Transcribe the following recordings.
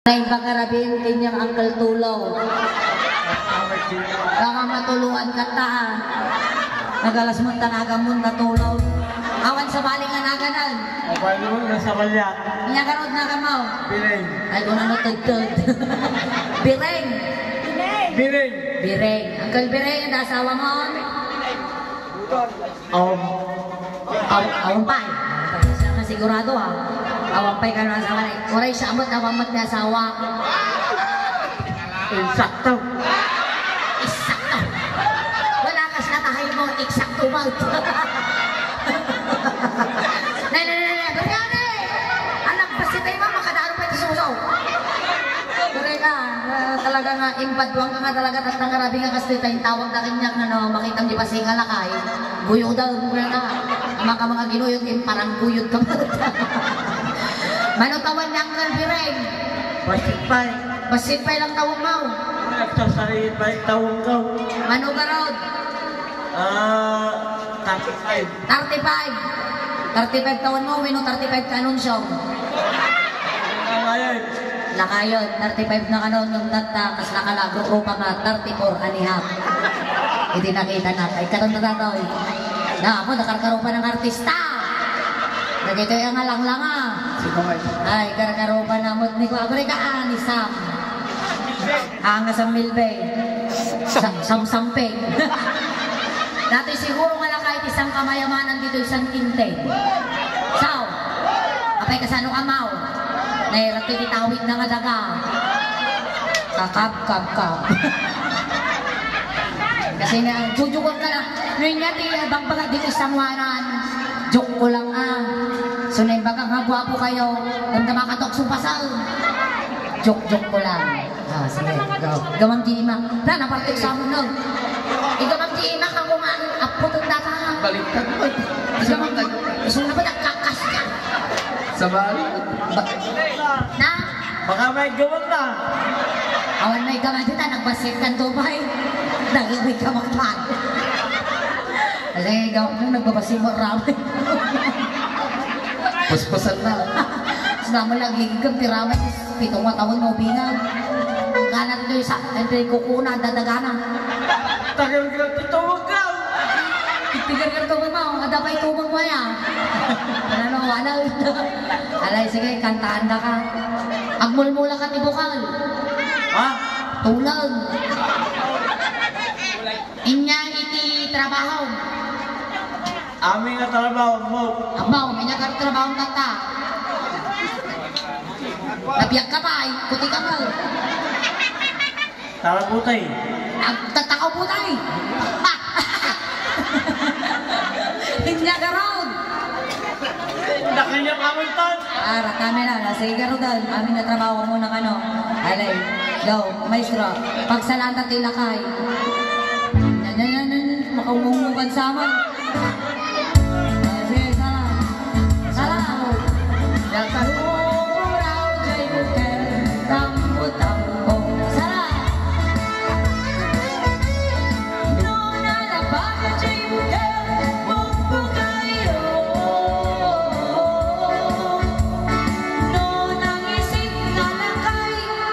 Tay bagarabin kanyang Uncle Tulo. Baka matuluan ka ta. Nagalas mo tanaga mo natulaw. Awan sa baling anaganan. Awan mo nasa balya. Inyagarod na kamaw. Bireng. Ay kung ano tagtag. Bireng. Bireng. Bireng. Uncle Bireng, ang asawa mo? Awampay. Siya ka sigurado ha. Awampay ka na asawa. Oray siya amot, awamot na asawa. Insakto. Eksakto. Wala kas natahay mo, eksakto ba? Nay, kunyari! Anak, basta tayo mo, makadaan pa ito susaw. Kaya ka, talaga nga, impadwang ka nga talaga, at nangarabi nga kasi tayong tawag na kanyak na no, makitang di pa singa lakay. Guyod daw, kaya ka. Ama ka mga ginuyod, parang guyod ka ba? Manutawan niyang kalbireng. Basipay. Basipay lang tawag mo. Nagsasalit ba yung tawag ko? Manugarod. 35. 35 taon mo, wino 35 ka anunsyo. Ngayon. Lakayon, 35 na kanon yung data, kas nakalago pa nga, 34 anihap. Hindi nakita na, ay karon na tataw. Na ako, nakarkaro pa ng artista. Nagito yung alang-langa. Ay, karkaro pa na mo, ni ko, ako rin ka, ni Sam. Angas ang milbay. Sam-sampeng. Dati siguro nga lang kahit isang kamayamanan dito isang kinte. Sao? Apay kasano amaw? Nairat ko ditawid na nga daga. Kakab. Kasi na, jujukot ka na. Ngayon nga, bang baga dito isang waran. Joke ko lang So na yung bagang hagwapo kayo. Nang makatok supasal. Joke ko lang. Sige, go. Gamang Gima. Na, napartik sa mo no. Igamang Gima ka kung apot ang data. Baliktad mo. Igamang Gima. Gusto na ba nagkakas ka? Sa bali. Na? Baka may gawin na. Awan may gamang dita, nagbasit ka Dubai. Nagawin ka maklan. Kasi nung nagbabasin mo ramay. Paspasan na. Sinama lagi kang tiramay. 7 taon mo bingan. Kanan ko sa kukuna, dadagana. Tagal ka titawag ka. Tigar ka tubag mo, kada pa itubag mo yan. Ano, alay, sige, kantaan na ka. Agmulmula ka tibukal. Ha? Tulag. Inyang iti trabaho. Aming nga trabaho mo. Abaw, inyang ka trabaho kata. Nabiyak ka pa, puti ka mo. Tara putay. Tatakaw po tayo. Hindi ka road. Nakanyang aming tan. Ara, kami na. Sige ka road. Amin na trabaho mo ng ano. Alay, go, maestro. Pagsalanta tilakay. Makamungukan sa amin. Sige, salam. Salam.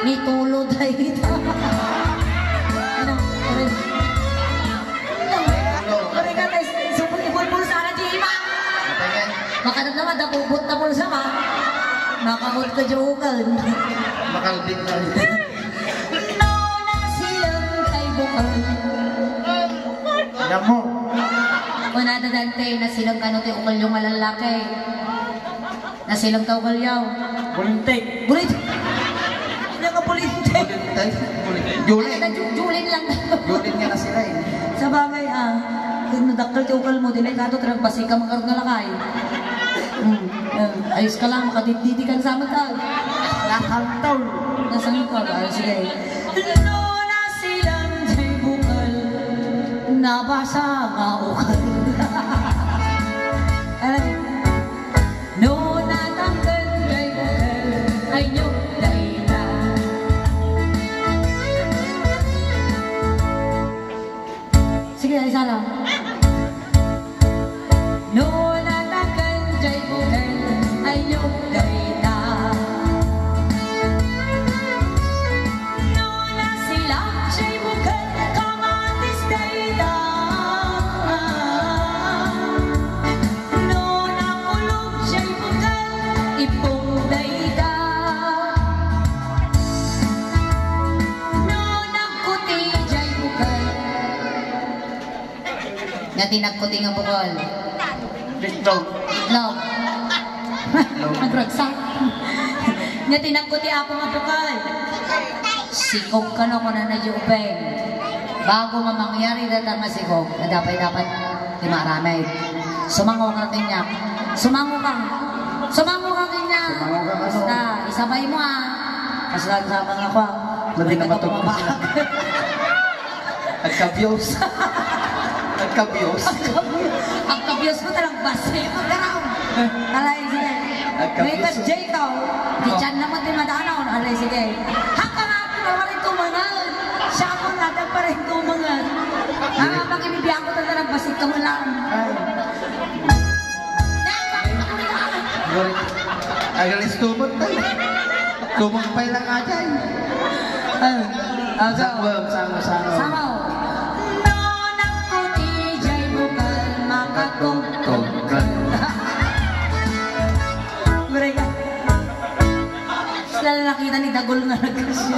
Nitulod ay kita. Mereka tes subuh ibul-ibul sana Jima. Maka naman napubot na mo sama. Makamot ka jukan. Makalbit na rin. No na silang kay bukal. Alam mo. Kung nadadante na silang kanuti ukal yung malalaki. Na silang taukal yaw. Bulintik. Bulintik. Bulintay. Julin. Julin lang. Julin nga na sila eh. Sa bagay kung nadakal ti ukal mo, delikado ka nagbasi ka makarong nalakay. Ayos ka lang, makadiditikan sa mata. Nahantaw. Nasaan ka? Sige. Lola silang jay bukal, nabasa nga ukal. No natanggal jay bukal, ay nyo. Sige, ay salah. No natakan jay bukal, ay yung gaita. Nga tinagkuti nga bukol. Itlog. Itlog. Nagragsak. Nga tinagkuti ako nga bukol. Sikog ka na ko na na-jubeng. Bago mamangyari data nga sikog, na dapat di maramay. Sumango ka kanya. Sumango ka. Sumango ka kanya. Basta, isabay mo ha. Kasalan sa mga ako. Madi na matupos. Agkabyos. Agkabyos. Agkabyos mo talang basi. Magdaraw. Alay, sige. May ka-J ka. Di dyan naman din madanaw. Alay, sige. Haka nga ako na rin tumangan. Siya ako natin pa rin tumangan. Pag ibibiyang ko talang basi ka mo lang. Agalis tumot tayo. Tumot pa lang aja eh. Sangwag. Samaw. Nonak ko ijay bukal makatungtungkal. Mereka. Sila nakita ni Dagol nga nagkasya.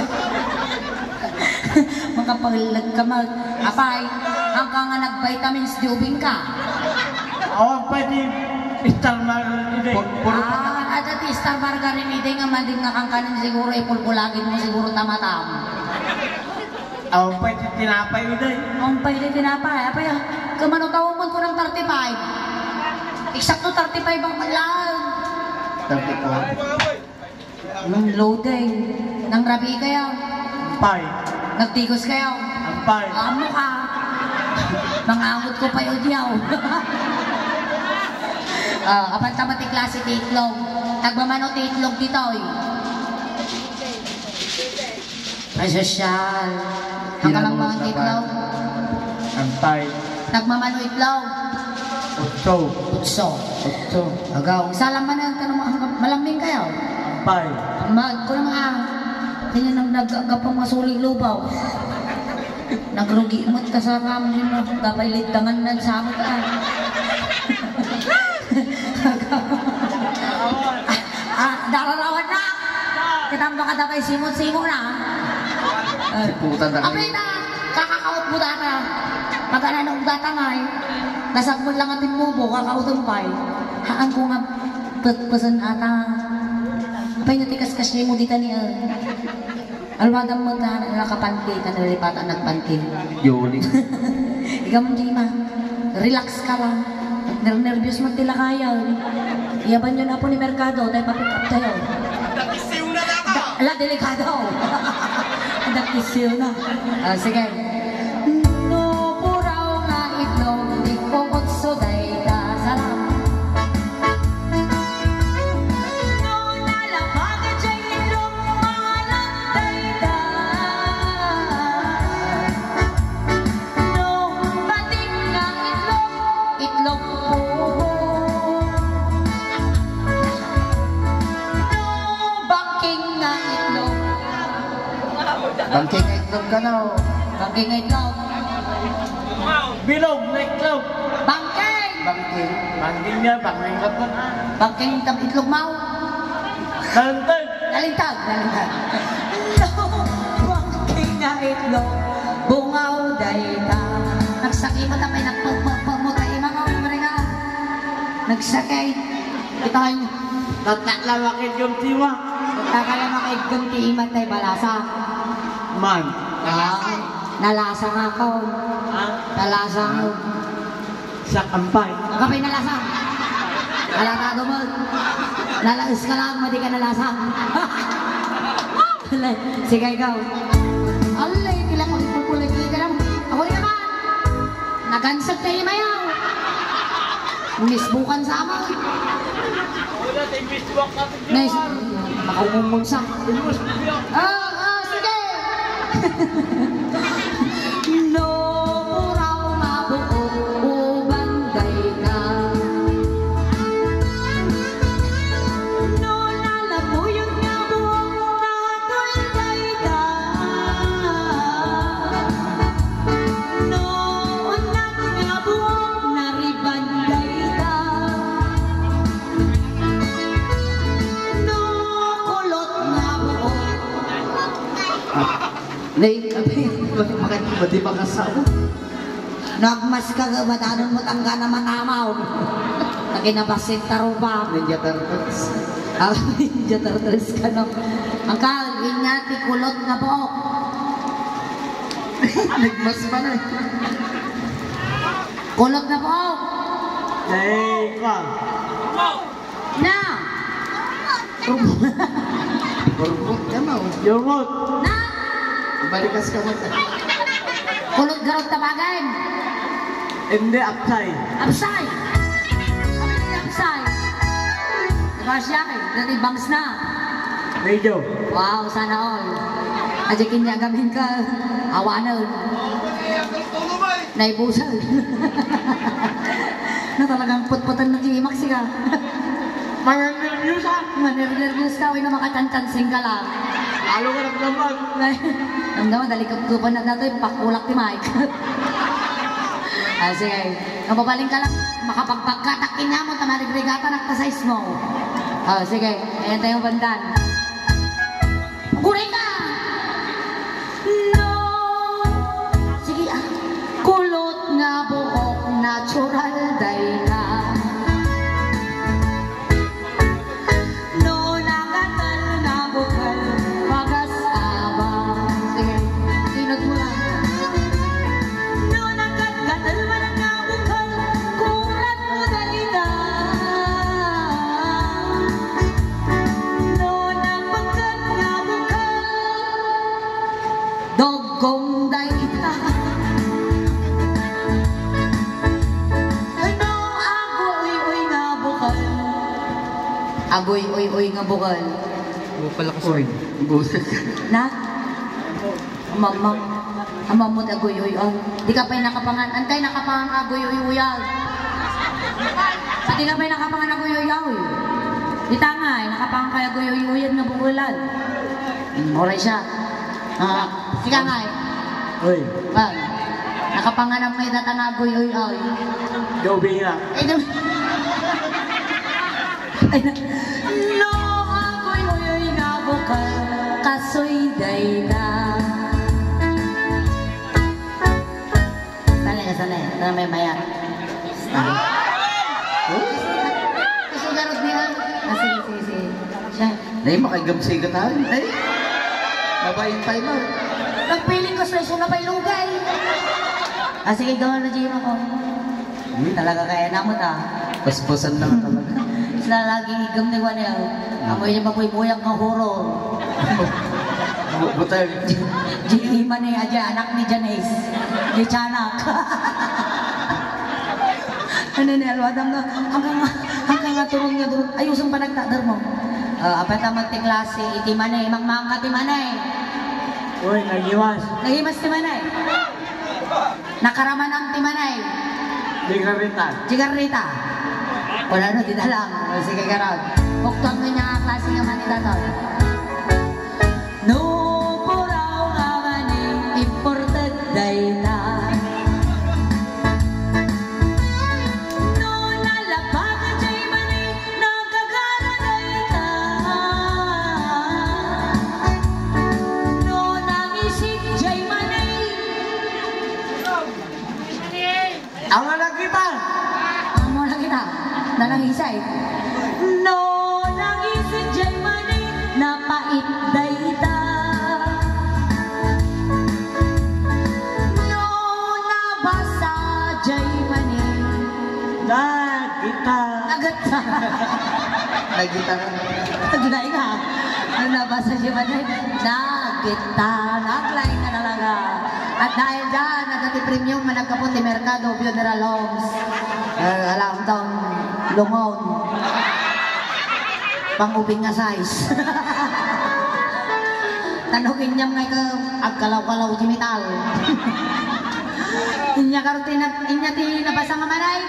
Makapalag ka mag. Apay, hanggang nga nag-vitamins di ubing ka. Pwede. Star Margarine. Ada ti Star Margarine nga manding nga kang kanin siguro ipulpulagin mo siguro tamatam. Pwede tinapay uday. Pwede tinapay. Apay, kamanutawon ko ng 35. Eksakto 35 ang malang. 34. Nung loading. Nang rabi kayo. Ampay. Nagtigos kayo. Ampay. Amo ka. Mangamot ko pa yun diyaw. Apan tamati klase ti itlog. Nagmamano ti itlog dito eh. Ay, sosyal. Ang kalang mga itlog. Ampay. Nagmamano itlog. Utso. Agaw. Salam man ang malambing kayo. Ampay. Mag ko na mga tingin nang nagagapang masuling lubaw. Nagrugi mo't kasama mo. Dapat litangan na sa amin ka. Dararawan na! Kitang baka dapat simot-simot na. Siputan na Apay na! Kakakaot mo data. Pagkana nung datangay, nasagmod lang ating mubo, kakautong pay. Haan ko nga pesan ata. Apay na tikas-kas mo dito niya. Alwadang mo na nakapanti, kanalipatan nagpanti. Yuli. Ikaw mo, Jima. Relax ka lang. Nervyos mo tila kaya. Iyaban nyo na po ni Mercado, tayo papick up tayo. Nakisiw na na ka! Ala, delikado. Nakisiw na. Sige. No puraw nga itlog, di ko kutso day ka sarap. No nalabaga dyan itlog, malatay ka. No bating nga itlog po. Bangking itlog ka na o. Bangking itlog. Bilog na itlog. Bangking! Bangking. Bangking nga, bangking ka pa na. Bangking itlog mau. Nalintag. Nalintag. Bangking nga itlog. Bungaw dayta. Nagsakay mo tapay nagpagpagpagmutay mga nga. Nagsakay. Ito kayo. Tatlawakit yung tiwa. Takalama kayo kung tiimat tayo balasa. Man. Nalasa nga ako. Nalasa nga. Sa kampay. Kapay nalasa. Nalatado mo. Nalaus ka lang, madi ka nalasa. Sige, ikaw. Alay, tila ko ipupulit ka lang. Ako rin naman. Nagansag tayo mayaw. Misbukan sa ama. Nice. Makaumumulsa. Sige. No raw mabuo ubangay na. No lalamuyon nga buong natulay ka. No unang nga buong naribanday ka. No kulot nga buong. Nay, kami, maganda ba di ba kasama? Nagmas ka gabatanon mo tangga na matamaw. Naginabasin tarupa. Ninja Turtles. Ninja Turtles ka no. Angkal, ingati kulot nga buhok. Nagmas pa na. Kulot na buhok. Hey, ka. Na! Burbot ka mo. Yumot. Na! Balikas ka mo. Kulot garot tabagan. Hindi, apsay. Absay! Kami ni Absay. Diba siya eh? Dati bangs na. Medyo. Wow, sana all. Ajakin niya gamin ka. Awanan. Naibusal. Na talagang put-putan nag-iimak siya. Manang-nervyos ha. Manervyos ka, huwag na makachan-chansing ka lang. Lalo ka naglamag. Namdaman, dali kupan na nato, pakulak ni Mike. Sige, nababaling ka lang, makapagpagkatakin nga mo, tamarigregata nagpa-size mo. Sige, ayan tayong bandan. Guri ka! No! Sige, kulot nga buhok, natural day ka. No, nakatal na bukal, pagas-aba. Sige, sinod mo lang. No, nakatal man nga bukal, kulat mo dalita. No, napagat nga bukal, dogong dalita. No, agoy-oy nga bukal. Agoy-oy-oy nga bukal. Oy, buset. Na? Mamang. Amamot agoy-oy-oy. Di ka pa'y nakapangan. Antay nakapangan agoy-oy-oy. Di ka pa'y nakapangan agoy-oy-oy. Di tangay. Nakapangan kay agoy-oy-oy nga bukulan. Oray siya. Sika nga eh. Uy, Bang. Nakapangan ang may datang agoy-oy-oy. gabi nga. Ay, no, agoy-oy nga bukal, kasoy day na. Sanay. Tara may maya. Kasi garot niya. Sige. Siya. Nay, makagamsiga tayo. Nay, mabayin tayo mo. Nagpiling ko sa na pa'y lugay. Sige, gawin na dyan ako. Talaga kaya namot Paspasan lang talaga. Sila laging igam ni Wanel. Amoy niya mabuy-buyang kahuro. Butal. Iman ni Aja, anak ni Janice. Di Chanak. Ano ni Alwadam na, hanggang nga turong niya doon. Ayusin pa nagtadar mo. Apat ang magtiklase, iti manay, mangmangka ti manay. Uy, nagiwas. Nagimas ti manay. Nakaraman ang ti manay. Di karitan. Chigarrita. Wala no, di na lang. Sige, garod. Buktong mo niya ang klase nga manita to. No, puraw nga mani, imported day na. No, nalabagan jay mani, nagagara day na. No, nangisik jay mani. Ang anak kita. Amo lang kita. Nanangisay. No, nangisik jay mani, napait day ta. No, nabasa jay mani. Na kita. Nagata. Nagitara. Ginay ka. Ano nabasa jay mani? Nagita. Naglay na talaga. At dahil dyan, nagati premium managkapot ni Mercado Funeral Homes. Alam taong lungon. Pang-ubing nga size. Tanugin niya ngay ka agkalaw-kalaw jimital. Inya karutin inya ti nabasa nga manay.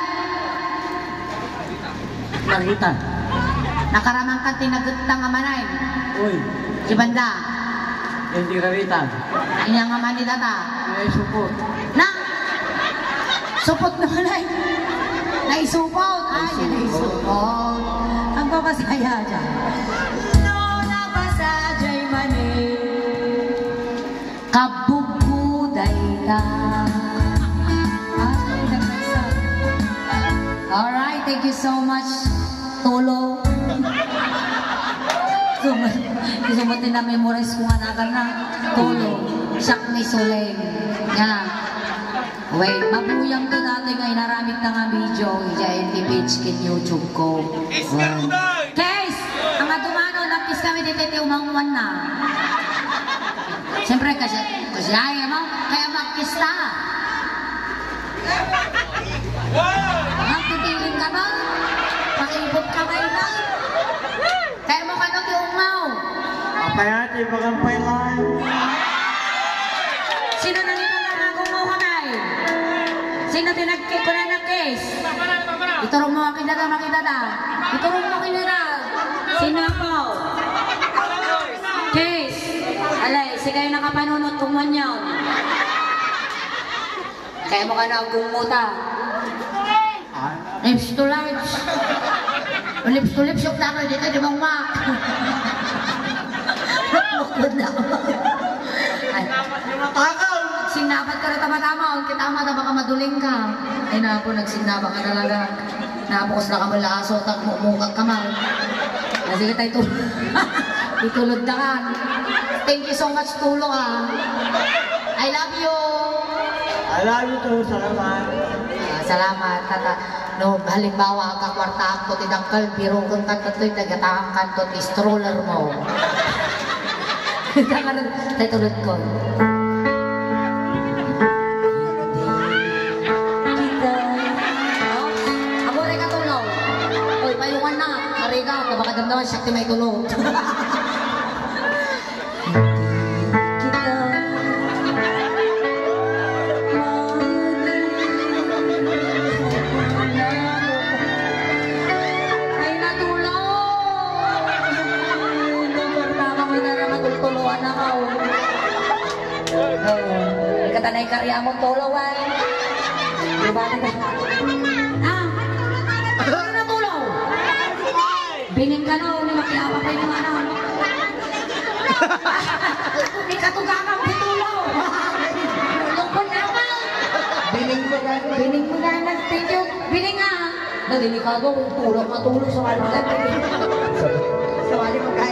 Nakita. Nakaramang ka tinagutta nga manay. Uy, Si banda. hindi karitan. Inya nga manidata. May support. Na! Supot na manay. Naisupot. Ay, naisupot. Ang papasaya dyan. No, nabasa jay mani. Kabuguday ka. thank you so much, Tolo. Sumot na memorize ko nga na Tolo. Siyak ni Soleng. Yan. Wait, mabuyang ka natin ngayon. Naramit na nga video. Diyan yung page kin YouTube ko. Case! Ang atumano, napis kami dito umangwan na. Siyempre, kasi ayaw mo, kaya makista. Magtitilin ka ba? Pakibot ka ba na? Kaya mo ka nag-iumaw. Apayati, bagampay lang. Sino na nito nangagong mo kanay? Sino tinagkik ko na ng case? Iturong mo akin na makidada. Iturong mo akin na. Sino ako? Case. Alay, si kayo nakapanunod kung manyaw. Kaya mo ka na gumuta. Lips to lips. Lips to lips yung takay dito, di bang mak? Bukod na ako. Takaw! Sinapat ka na tama-tama. Kita mata baka maduling ka. Ay na po, nagsinapa ka talaga. Napukos na ka mula aso, tagmumukag ka mal. Kasi kita itulod na ka. Thank you so much, Tulo ha. I love you. I love you too, salamat. Salamat, tata. No, halimbawa, ang kakwartaan ko, tinangkal, biro kang kantato'y tagatang kantot, stroller mo. Tayo tulad ko. Ako rin katulog. Oy, payungan na. Mariga, kapakaganda, siya may tulog. Katanay karya mo tulawan. Diba na? Ah! Ano na tulaw? Bining ka no, may makiapa pa yung ano. May katugakan mo tulaw. Tulong ko naman. Bining mo na. Thank you. Bining nga. Nadinikado, tulong matulong sa kanila. Sa wali mo kaya.